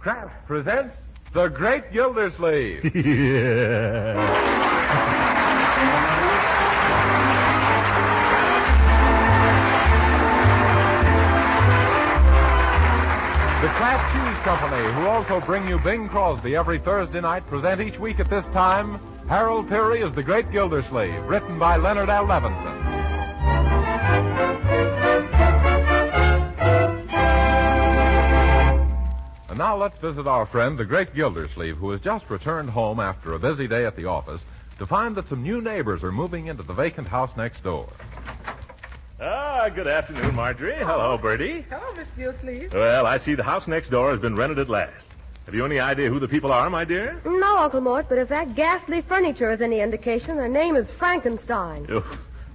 Kraft presents The Great Gildersleeve. The Kraft Cheese Company, who also bring you Bing Crosby every Thursday night, present each week at this time Harold Peary as The Great Gildersleeve, written by Leonard L. Levinson. And now let's visit our friend, the Great Gildersleeve, who has just returned home after a busy day at the office to find that some new neighbors are moving into the vacant house next door. Good afternoon, Marjorie. Hello, Bertie. Hello, Miss Gildersleeve. Well, I see the house next door has been rented at last. Have you any idea who the people are, my dear? No, Uncle Mort, but if that ghastly furniture is any indication, their name is Frankenstein. Oh,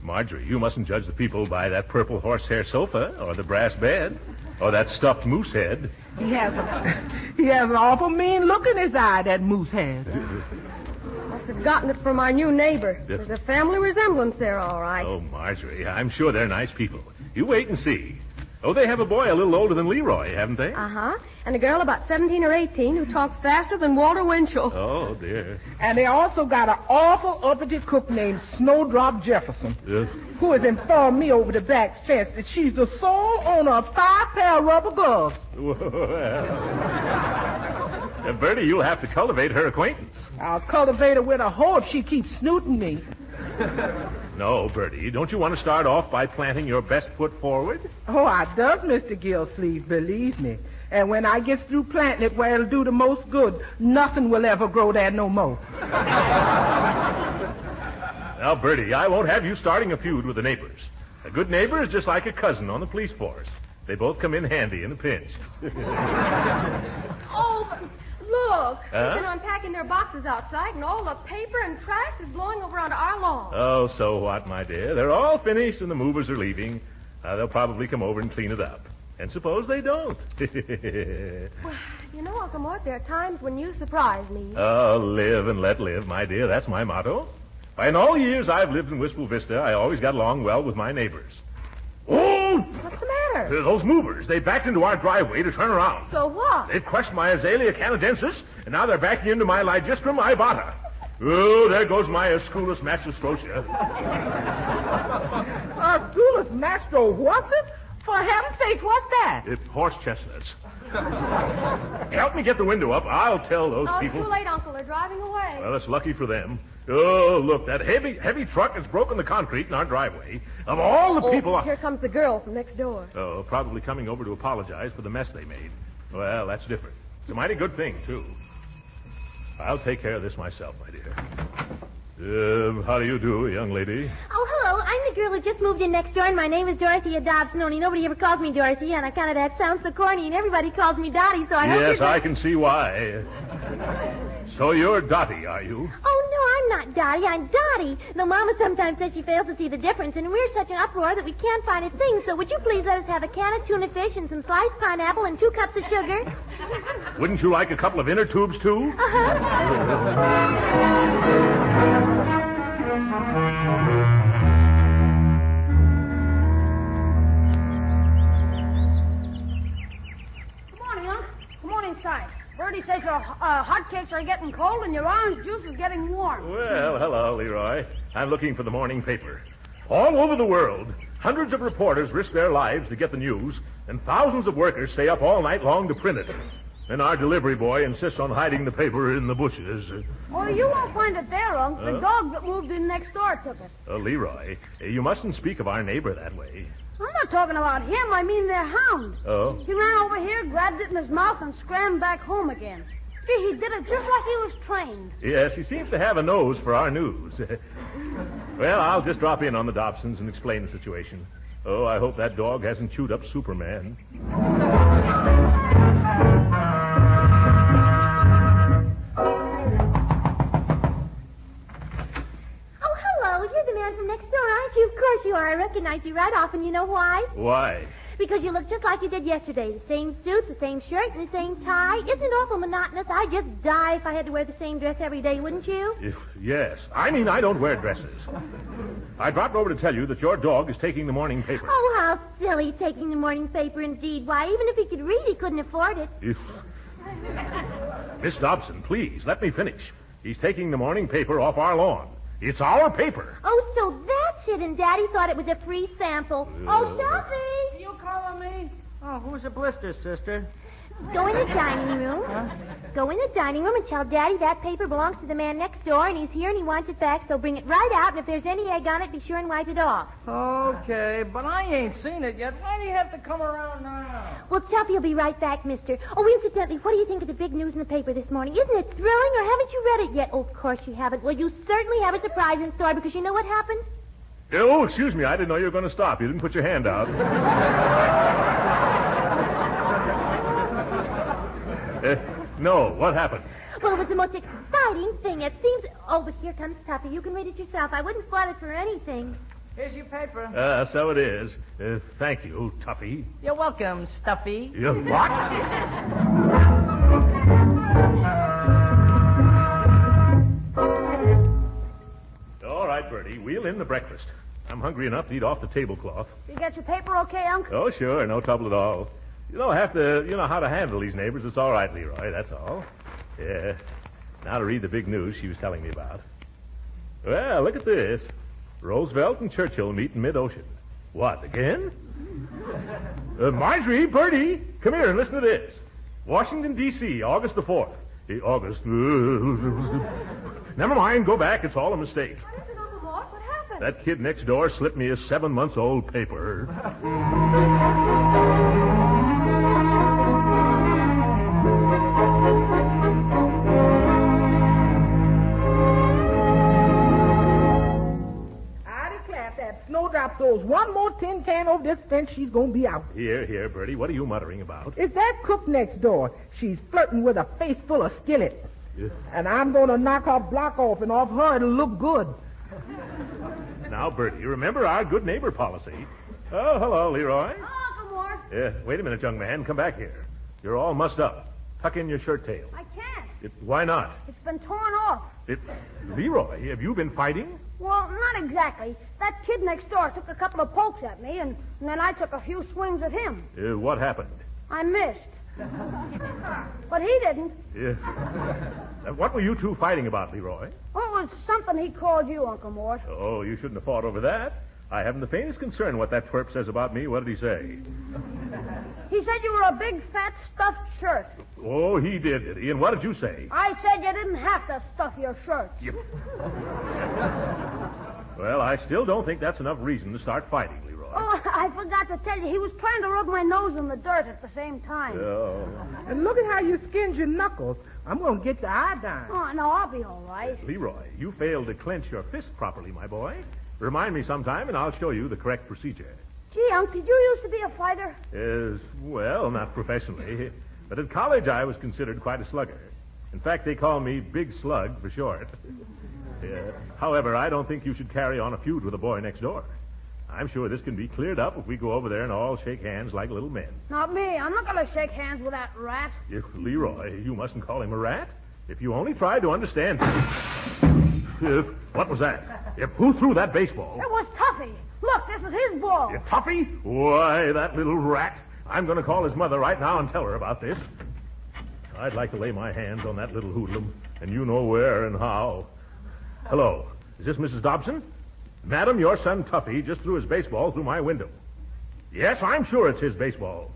Marjorie, you mustn't judge the people by that purple horsehair sofa or the brass bed or that stuffed moose head. He has an awful mean look in his eye, that moose has. Must have gotten it from our new neighbor. There's a family resemblance there, all right. Oh, Marjorie, I'm sure they're nice people. You wait and see. Oh, they have a boy a little older than Leroy, haven't they? Uh-huh. And a girl about 17 or 18 who talks faster than Walter Winchell. Oh, dear. And they also got an awful uppity cook named Snowdrop Jefferson, who has informed me over the back fence that she's the sole owner of 5 pair of rubber gloves. Well, Bertie, you'll have to cultivate her acquaintance. I'll cultivate her with a hoe if she keeps snooting me. No, Bertie, don't you want to start off by planting your best foot forward? Oh, I does, Mr. Gildersleeve, believe me. And when I gets through planting it where it'll do the most good, nothing will ever grow there no more. Now, Bertie, I won't have you starting a feud with the neighbors. A good neighbor is just like a cousin on the police force. They both come in handy in a pinch. Oh, but look. Huh? They've been unpacking their boxes outside, and all the paper and trash is blowing over onto our lawn. Oh, so what, my dear? They're all finished and the movers are leaving. They'll probably come over and clean it up. And suppose they don't. Well, you know, Uncle Mort, there are times when you surprise me. Oh, live and let live, my dear. That's my motto. In all the years I've lived in Wistful Vista, I always got along well with my neighbors. Oh! What's the matter? Those movers. They backed into our driveway to turn around. So what? They've crushed my Azalea canadensis, and now they're backing into my Lygistrum ibata. Oh, there goes my Asculus mastrostrosia. Asculus mastro, what's it? For heaven's sakes, what's that? It's horse chestnuts. Help me get the window up. I'll tell those people. It's too late, Uncle. They're driving away. Well, it's lucky for them. Oh, look, that heavy truck has broken the concrete in our driveway. Of all the people... Here comes the girl from next door. Oh, probably coming over to apologize for the mess they made. Well, that's different. It's a mighty good thing, too. I'll take care of this myself, my dear. How do you do, young lady? Oh, hello. I'm the girl who just moved in next door, and my name is Dorothea Dobson, only nobody ever calls me Dorothy, and I kind of that sounds so corny, and everybody calls me Dottie, so I hope Yes, I can see why. So you're Dottie, are you? Oh, no, I'm not Dottie. I'm Dottie. Though Mama sometimes says she fails to see the difference, and we're such an uproar that we can't find a thing, so would you please let us have a can of tuna fish and some sliced pineapple and 2 cups of sugar? Wouldn't you like a couple of inner tubes, too? Good morning, Unc. Come on inside. Bertie says your hotcakes are getting cold and your orange juice is getting warm. Well, hello, Leroy. I'm looking for the morning paper. All over the world, hundreds of reporters risk their lives to get the news, and thousands of workers stay up all night long to print it. Then our delivery boy insists on hiding the paper in the bushes. Oh, you won't find it there, Unc. The dog that moved in next door took it. Leroy, you mustn't speak of our neighbor that way. I'm not talking about him. I mean their hound. Oh? He ran over here, grabbed it in his mouth, and scrambled back home again. Gee, he did it just like he was trained. Yes, he seems to have a nose for our news. Well, I'll just drop in on the Dobsons and explain the situation. Oh, I hope that dog hasn't chewed up Superman. Oh, hello. You're the man from next door, aren't you? Of course you are. I recognize you right off, and you know why? Why? Because you look just like you did yesterday. The same suit, the same shirt, and the same tie. Isn't it awful monotonous? I'd just die if I had to wear the same dress every day, wouldn't you? Yes. I mean, I don't wear dresses. I dropped over to tell you that your dog is taking the morning paper. Oh, how silly, taking the morning paper indeed. Why, even if he could read, he couldn't afford it. Miss Dobson, please, let me finish. He's taking the morning paper off our lawn. It's our paper. Oh, so that's it, and Daddy thought it was a free sample. Oh, Shelby! You calling me? Oh, who's a blister, sister? Go in the dining room. Go in the dining room and tell Daddy that paper belongs to the man next door, and he's here and he wants it back, so bring it right out, and if there's any egg on it, be sure and wipe it off. Okay, but I ain't seen it yet. Why do you have to come around now? Well, Tuffy will be right back, mister. Oh, incidentally, what do you think of the big news in the paper this morning? Isn't it thrilling, or haven't you read it yet? Oh, of course you haven't. Well, you certainly have a surprise in store, because you know what happened? Oh, excuse me. I didn't know you were going to stop. You didn't put your hand out. No, what happened? Well, it was the most exciting thing. It seems... Oh, but here comes Tuffy. You can read it yourself. I wouldn't spoil it for anything. Here's your paper. So it is. Thank you, Tuffy. You're welcome, Stuffy. You what? All right, Bertie. Wheel in the breakfast. I'm hungry enough to eat off the tablecloth. You get your paper okay, Unc? Oh, sure. No trouble at all. You don't have to, how to handle these neighbors. It's all right, Leroy. That's all. Yeah. Now to read the big news she was telling me about. Well, look at this. Roosevelt and Churchill meet in mid-ocean. What, again? Marjorie, Bertie, come here and listen to this. Washington, D.C., August the 4th. August. Never mind, go back. It's all a mistake. What is it, Uncle Mort? What happened? That kid next door slipped me a 7-month-old paper. Snowdrop throws one more tin can over this fence, she's gonna be out. Here, Bertie. What are you muttering about? It's that cook next door. She's flirting with a face full of skillet. Yeah. And I'm gonna knock her block off, and off her it'll look good. Now, Bertie, remember our good neighbor policy. Oh, hello, Leroy. Oh, Uncle Mort. Wait a minute, young man. Come back here. You're all mussed up. Tuck in your shirt tail. I can't. Why not? It's been torn off. Leroy, have you been fighting? Well, not exactly. That kid next door took a couple of pokes at me, and then I took a few swings at him. What happened? I missed. But he didn't. What were you two fighting about, Leroy? Well, it was something he called you, Uncle Mort. Oh, you shouldn't have fought over that. I haven't the faintest concern what that twerp says about me. What did he say? He said you were a big, fat, stuffed shirt. Oh, he did he? And what did you say? I said you didn't have to stuff your shirts. Well, I still don't think that's enough reason to start fighting, Leroy. Oh, I forgot to tell you. He was trying to rub my nose in the dirt at the same time. Oh. And look at how you skinned your knuckles. I'm gonna get the iodine. Oh, no, I'll be all right. Leroy, you failed to clench your fist properly, my boy. Remind me sometime, and I'll show you the correct procedure. Gee, Unc, did you used to be a fighter? Well, not professionally. But at college, I was considered quite a slugger. In fact, they call me Big Slug for short. However, I don't think you should carry on a feud with the boy next door. I'm sure this can be cleared up if we go over there and all shake hands like little men. Not me. I'm not going to shake hands with that rat. Leroy, you mustn't call him a rat. If you only tried to understand... What was that? Who threw that baseball? It was Tuffy. Look, this is his ball. Tuffy? Why, that little rat. I'm going to call his mother right now and tell her about this. I'd like to lay my hands on that little hoodlum, and you know where and how. Hello. Is this Mrs. Dobson? Madam, your son Tuffy just threw his baseball through my window. Yes, I'm sure it's his baseball.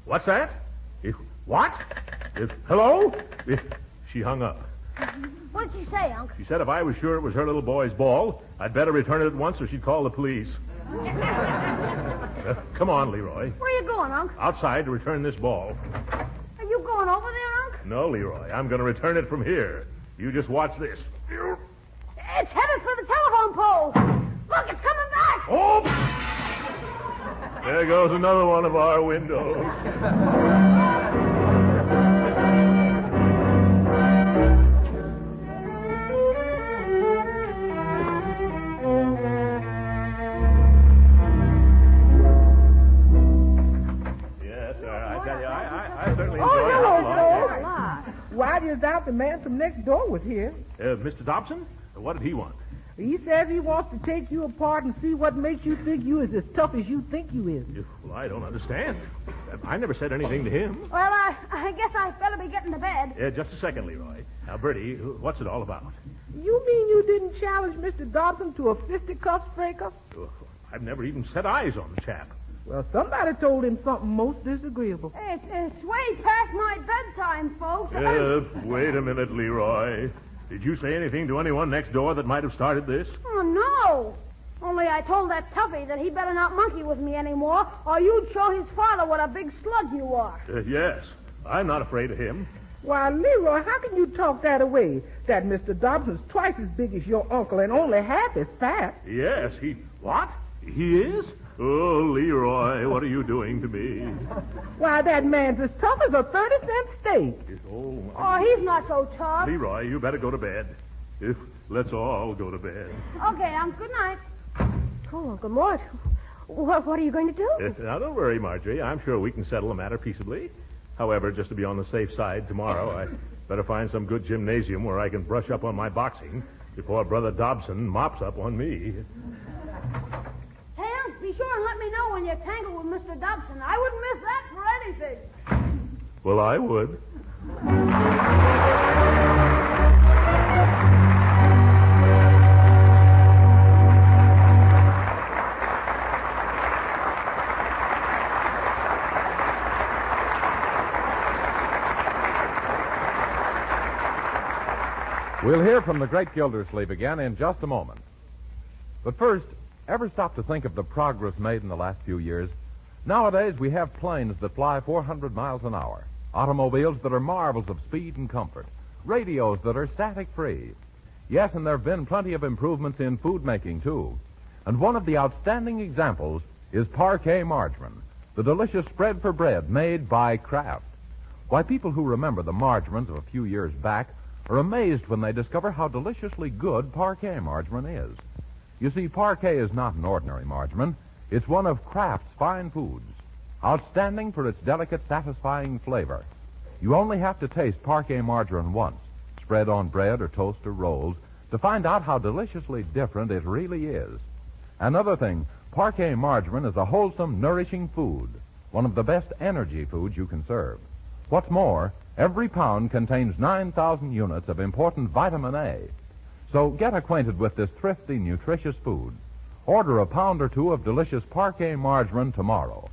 What's that? What? Hello? She hung up. What did she say, Unc? She said if I was sure it was her little boy's ball, I'd better return it at once or she'd call the police. Come on, Leroy. Where are you going, Unc? Outside to return this ball. Are you going over there, Unc? No, Leroy. I'm going to return it from here. You just watch this. It's headed for the telephone pole. Look, it's coming back. Oh! There goes another one of our windows. Why do you doubt the man from next door was here? Mr. Dobson? What did he want? He says he wants to take you apart and see what makes you think you is as tough as you think you is. Well, I don't understand. I never said anything to him. Well, I guess I better be getting to bed. Just a second, Leroy. Now, Bertie, what's it all about? You mean you didn't challenge Mr. Dobson to a fisticuffs breakup? Oh, I've never even set eyes on the chap. Well, somebody told him something most disagreeable. It's way past my bedtime, folks. Wait a minute, Leroy. Did you say anything to anyone next door that might have started this? Oh, no. Only I told that toughie that he better not monkey with me anymore, or you'd show his father what a big slug you are. Yes. I'm not afraid of him. Why, Leroy, how can you talk that away? That Mr. Dobson's twice as big as your uncle and only half as fat. Yes, he... What? He is? Oh, Leroy, what are you doing to me? Why, that man's as tough as a 30-cent steak. Oh, he's not so tough. Leroy, you better go to bed. Let's all go to bed. Okay, good night. Oh, Uncle Mort, what are you going to do? Now, don't worry, Marjorie. I'm sure we can settle the matter peaceably. However, just to be on the safe side, tomorrow I better find some good gymnasium where I can brush up on my boxing before Brother Dobson mops up on me. Hey, Unc, be sure and let me know when you're tangled with Mr. Dobson. I wouldn't miss that for anything. Well, I would. We'll hear from the great Gildersleeve again in just a moment. But first, ever stop to think of the progress made in the last few years? Nowadays, we have planes that fly 400 miles an hour, automobiles that are marvels of speed and comfort, radios that are static-free. Yes, and there have been plenty of improvements in food making, too. And one of the outstanding examples is Parquet margarine, the delicious spread for bread made by Kraft. Why, people who remember the margarines of a few years back are amazed when they discover how deliciously good Parquet margarine is. You see, Parquet is not an ordinary margarine. It's one of Kraft's fine foods, outstanding for its delicate, satisfying flavor. You only have to taste Parquet margarine once, spread on bread or toast or rolls, to find out how deliciously different it really is. Another thing, Parquet margarine is a wholesome, nourishing food, one of the best energy foods you can serve. What's more, every pound contains 9,000 units of important vitamin A. So get acquainted with this thrifty, nutritious food. Order a pound or two of delicious Parquet margarine tomorrow.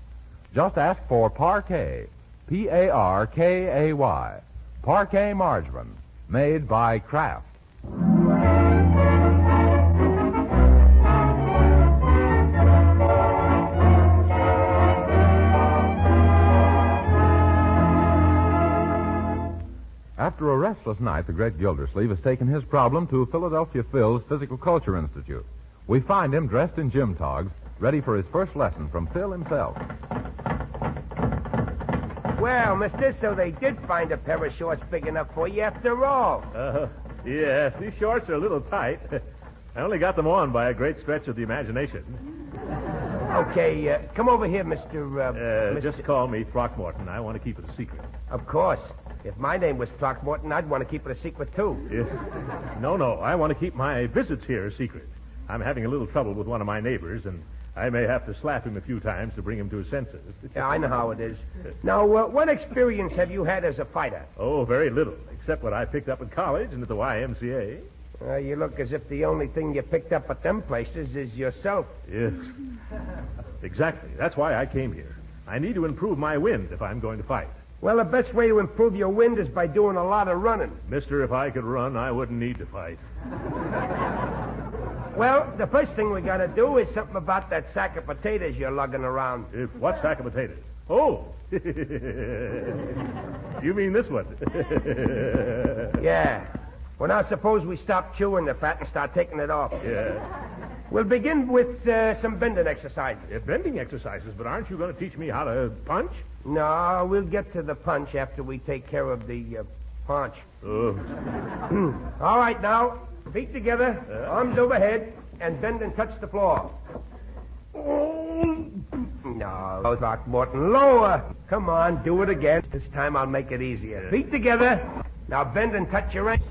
Just ask for Parquet, P-A-R-K-A-Y, Parquet margarine, made by Kraft. After a restless night, the great Gildersleeve has taken his problem to Philadelphia Phil's Physical Culture Institute. We find him dressed in gym togs, ready for his first lesson from Phil himself. Well, mister, so they did find a pair of shorts big enough for you after all. Yes, these shorts are a little tight. I only got them on by a great stretch of the imagination. Okay, come over here, Mr. Just call me Throckmorton. I want to keep it a secret. Of course. If my name was Throckmorton, I'd want to keep it a secret, too. Yes. No, I want to keep my visits here a secret. I'm having a little trouble with one of my neighbors, and I may have to slap him a few times to bring him to his senses. Yeah, I know how it is. Now, what experience have you had as a fighter? Oh, very little, except what I picked up at college and at the YMCA. You look as if the only thing you picked up at them places is yourself. Yes. Exactly. That's why I came here. I need to improve my wind if I'm going to fight. Well, the best way to improve your wind is by doing a lot of running. Mister, if I could run, I wouldn't need to fight. Well, the first thing we got to do is something about that sack of potatoes you're lugging around. What sack of potatoes? Oh! You mean this one? Yeah. Well, now suppose we stop chewing the fat and start taking it off. Yeah. We'll begin with some bending exercises. Bending exercises, but aren't you going to teach me how to punch? No, we'll get to the punch after we take care of the punch. All right, now, feet together, arms overhead, and bend and touch the floor. No, Throckmorton, lower. Come on, do it again. This time I'll make it easier. Feet together. Now bend and touch your ankle.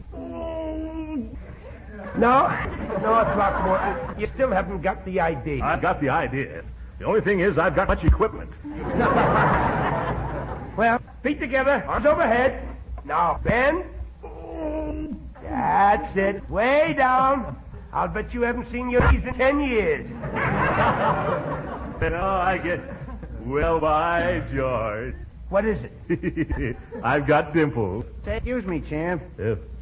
No. No, Throckmorton, you still haven't got the idea. I've got the idea. The only thing is I've got much equipment. Well, feet together, arms overhead. Now, bend. That's it. Way down. I'll bet you haven't seen your knees in 10 years. I get... Well, by George. What is it? I've got dimples. Excuse me, champ.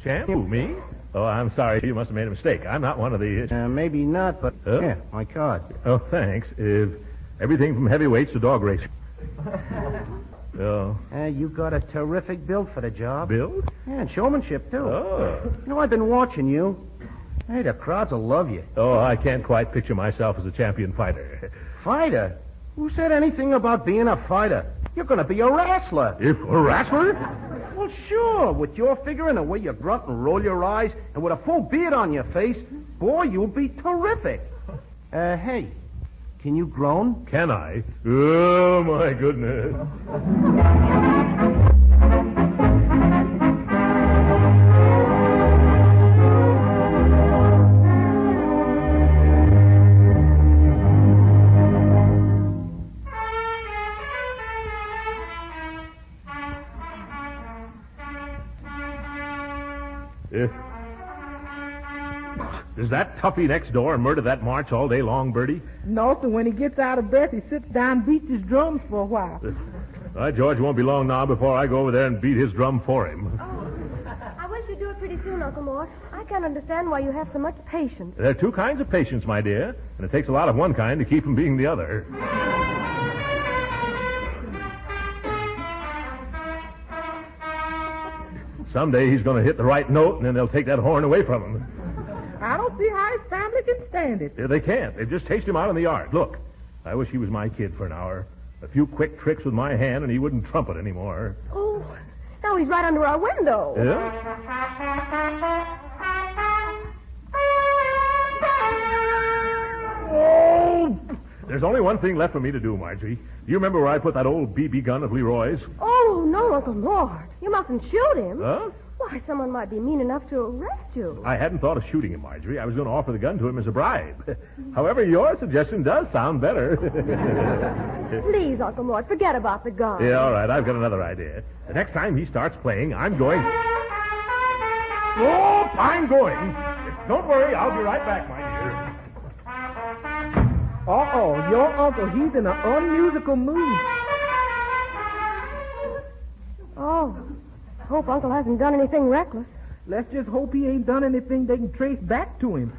Champ? Who, me? Oh, I'm sorry. You must have made a mistake. I'm not one of the... Maybe not, but... Yeah, my card. Oh, thanks. Everything from heavyweights to dog racing. Oh. You got a terrific build for the job. Build? Yeah, and showmanship, too. Oh. You know, I've been watching you. Hey, the crowds will love you. Oh, I can't quite picture myself as a champion fighter. Fighter? Who said anything about being a fighter? You're going to be a wrestler. If a wrestler? Well, sure. With your figure and the way you grunt and roll your eyes, and with a full beard on your face, boy, you'll be terrific. Hey, can you groan? Can I? Oh, my goodness. Does that toughie next door murder that march all day long, Bertie? No, so when he gets out of breath, he sits down and beats his drums for a while. George won't be long now before I go over there and beat his drum for him. Oh, I wish you'd do it pretty soon, Uncle Mort. I can't understand why you have so much patience. There are two kinds of patience, my dear, and it takes a lot of one kind to keep from being the other. Someday he's going to hit the right note, and then they'll take that horn away from him. I don't see how his family can stand it. Yeah, they can't. They've just chased him out in the yard. Look, I wish he was my kid for an hour. A few quick tricks with my hand, and he wouldn't trumpet anymore. Oh, now he's right under our window. Yeah? Oh! There's only one thing left for me to do, Marjorie. Do you remember where I put that old BB gun of Leroy's? Oh, no, Uncle Mort. You mustn't shoot him. Huh? Why, someone might be mean enough to arrest you. I hadn't thought of shooting him, Marjorie. I was going to offer the gun to him as a bribe. However, your suggestion does sound better. Please, Uncle Mort, forget about the gun. Yeah, all right. I've got another idea. The next time he starts playing, I'm going... Oh, I'm going. Don't worry. I'll be right back, my dear. Uh-oh, your uncle, he's in an unmusical mood. Oh, hope Uncle hasn't done anything reckless. Let's just hope he ain't done anything they can trace back to him.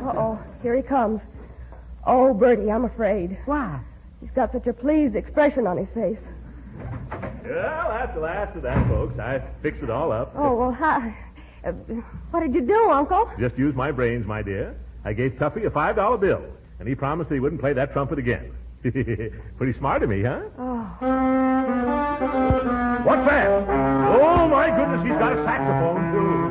Uh-oh, here he comes. Oh, Bertie, I'm afraid. Why? He's got such a pleased expression on his face. Well, that's the last of that, folks. I fixed it all up. Oh, well, how... what did you do, Uncle? Just used my brains, my dear. I gave Tuffy a $5 bill, and he promised that he wouldn't play that trumpet again. Pretty smart of me, huh? Oh. What's that? Oh, my goodness, he's got a saxophone, too.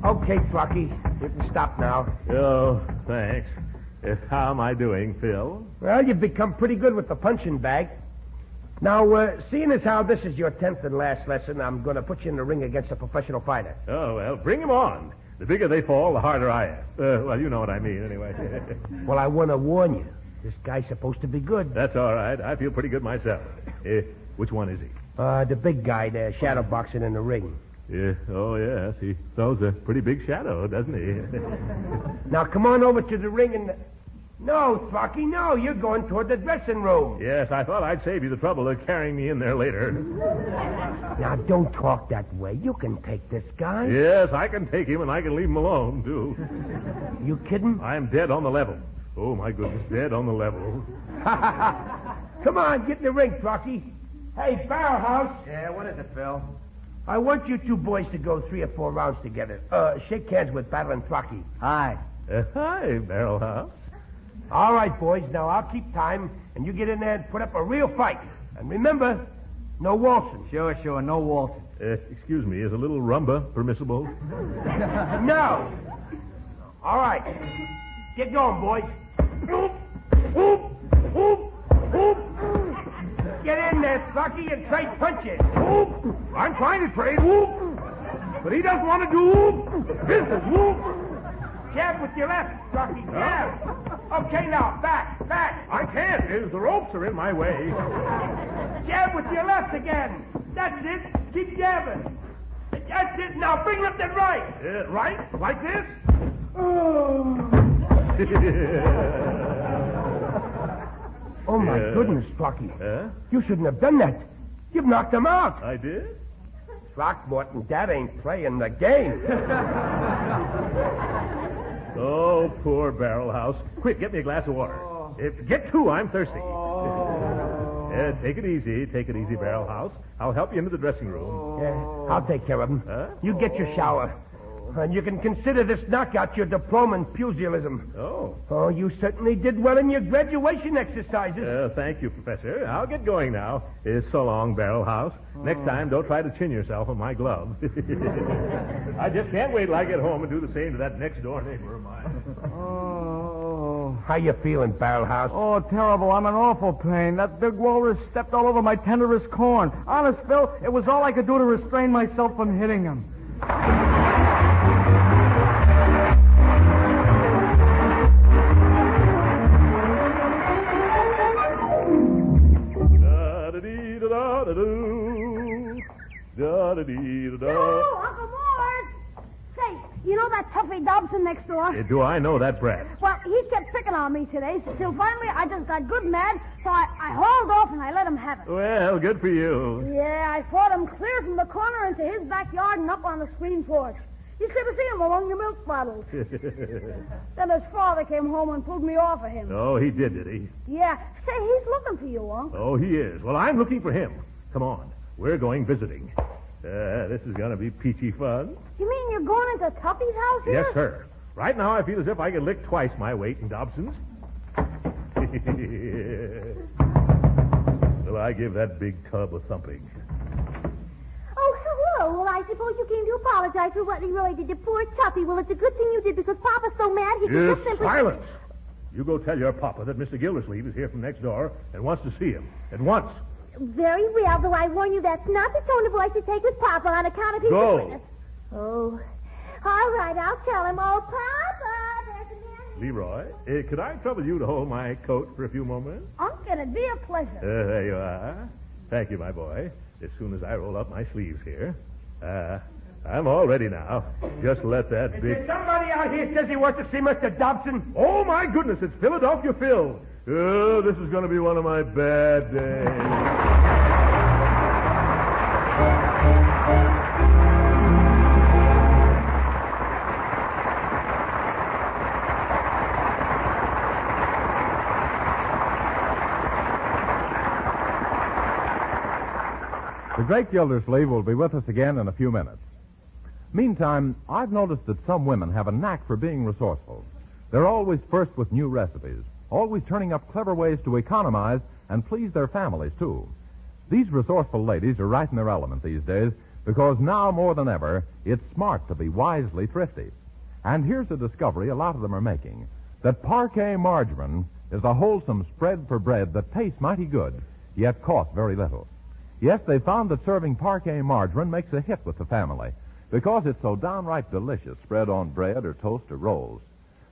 Okay, Throcky, you can stop now. Oh, thanks. How am I doing, Phil? Well, you've become pretty good with the punching bag. Now, seeing as how this is your 10th and last lesson, I'm going to put you in the ring against a professional fighter. Oh, well, bring him on. The bigger they fall, the harder I am. Well, you know what I mean, anyway. Well, I want to warn you. This guy's supposed to be good. That's all right. I feel pretty good myself. Which one is he? The big guy there, shadow boxing in the ring. Yeah. Oh, yes. He throws a pretty big shadow, doesn't he? Now, come on over to the ring and... No, Throcky, no. You're going toward the dressing room. Yes, I thought I'd save you the trouble of carrying me in there later. Now, don't talk that way. You can take this guy. Yes, I can take him, and I can leave him alone, too. You kidding? I'm dead on the level. Oh, my goodness, dead on the level. Come on, get in the ring, Throcky. Hey, Barrelhouse. Yeah, what is it, Phil? I want you two boys to go 3 or 4 rounds together. Shake hands with Battle and Throcky. Hi. Hi, Barrelhouse. All right, boys. Now, I'll keep time, and you get in there and put up a real fight. And remember, No waltzing. Sure, no waltzing. Excuse me, is a little rumba permissible? No. All right. Get going, boys. Get in there, Sparky, and trade punches. I'm trying to trade, but he doesn't want to do business, Jab with your left, Sparky, jab. Okay, now, back. I can't. The ropes are in my way. Jab with your left again. That's it. Keep jabbing. That's it. Now bring up that right. Right? Like this? Oh, my goodness, Sparky. You shouldn't have done that. You've knocked him out. I did? Throckmorton, that ain't playing the game. Oh, poor Barrel House. Quick, get me a glass of water. Get two, I'm thirsty. Take it easy, Barrel House. I'll help you into the dressing room. I'll take care of him. You get your shower. And you can consider this knockout your diploma in pugilism. Oh, you certainly did well in your graduation exercises. Thank you, Professor. I'll get going now. So long, Barrel House. Next time, don't try to chin yourself on my glove. I just can't wait till I get home and do the same to that next-door neighbor of mine. How you feeling, Barrel House? Oh, terrible. I'm in awful pain. That big walrus stepped all over my tenderest corn. Honest, Phil, it was all I could do to restrain myself from hitting him. Oh, Uncle Mort! Say, you know that Tuffy Dobson next door? Do I know that brat? Well, he kept picking on me today, till finally I just got good mad, so I hauled off and I let him have it. Well, good for you. Yeah, I fought him clear from the corner into his backyard and up on the screen porch. You should have seen him among the milk bottles. Then his father came home and pulled me off of him. Oh, he did he? Yeah. Say, he's looking for you, Unc. Oh, he is. Well, I'm looking for him. Come on. We're going visiting. This is going to be peachy fun. You mean you're going into Tuffy's house here? Yes, sir. Right now, I feel as if I could lick twice my weight in Dobson's. Will I give that big tub a thumping? Oh, hello. Well, I suppose you came to apologize for what he really did to poor Tuffy. Well, it's a good thing you did because Papa's so mad he could just simply... Silence! You go tell your papa that Mr. Gildersleeve is here from next door and wants to see him. At once. Very well, though I warn you that's not the tone of voice to take with Papa on account of his... Go. Oh. All right, I'll tell him. Oh, Papa, there's a man... Leroy, could I trouble you to hold my coat for a few moments? Unc, it'd be a pleasure. There you are. Thank you, my boy. As soon as I roll up my sleeves here. I'm all ready now. Just let that Is big... there somebody out here says he wants to see Mr. Dobson? Oh, my goodness, it's Philadelphia Phil. Oh, this is going to be one of my bad days. The great Gildersleeve will be with us again in a few minutes. Meantime, I've noticed that some women have a knack for being resourceful. They're always first with new recipes, always turning up clever ways to economize and please their families, too. These resourceful ladies are right in their element these days because now more than ever, it's smart to be wisely thrifty. And here's a discovery a lot of them are making, that parquet margarine is a wholesome spread for bread that tastes mighty good, yet costs very little. Yes, they found that serving parquet margarine makes a hit with the family because it's so downright delicious spread on bread or toast or rolls.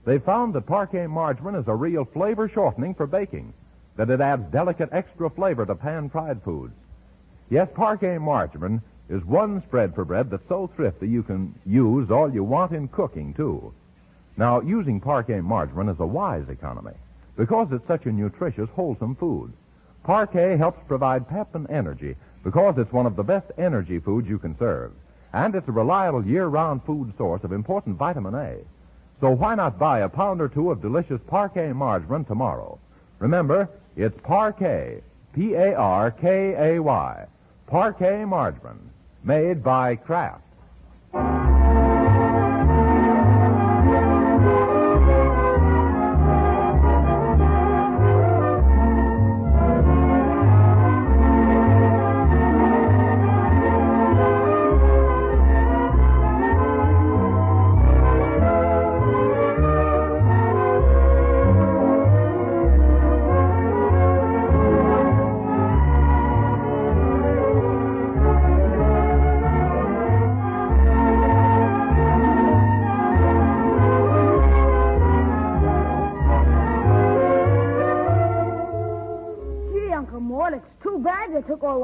They found that parquet margarine is a real flavor shortening for baking, that it adds delicate extra flavor to pan-fried foods. Yes, parquet margarine is one spread for bread that's so thrifty you can use all you want in cooking, too. Now, using parquet margarine is a wise economy because it's such a nutritious, wholesome food. Parquet helps provide pep and energy because it's one of the best energy foods you can serve. And it's a reliable year-round food source of important vitamin A. So why not buy a pound or two of delicious parquet margarine tomorrow? Remember, it's Parquet, P-A-R-K-A-Y, Parquet margarine, made by Kraft.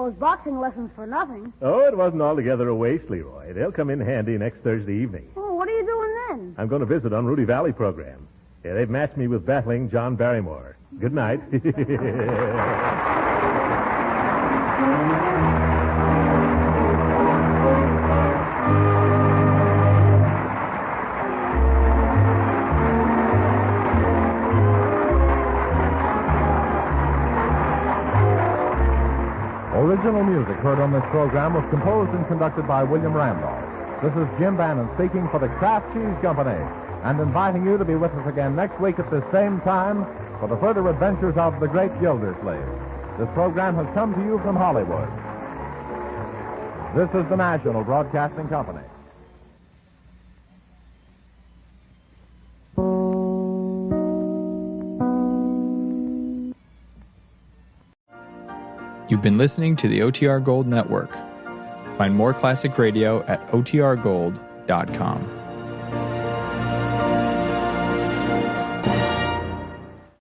all those boxing lessons for nothing. Oh, it wasn't altogether a waste, Leroy. They'll come in handy next Thursday evening. Oh, what are you doing then? I'm going to visit on Rudy Valley program. Yeah, they've matched me with battling John Barrymore. Good night. Original music heard on this program was composed and conducted by William Randolph. This is Jim Bannon speaking for the Kraft Cheese Company and inviting you to be with us again next week at this same time for the further adventures of the great Gildersleeve. This program has come to you from Hollywood. This is the National Broadcasting Company. You've been listening to the OTR Gold Network. Find more classic radio at otrgold.com.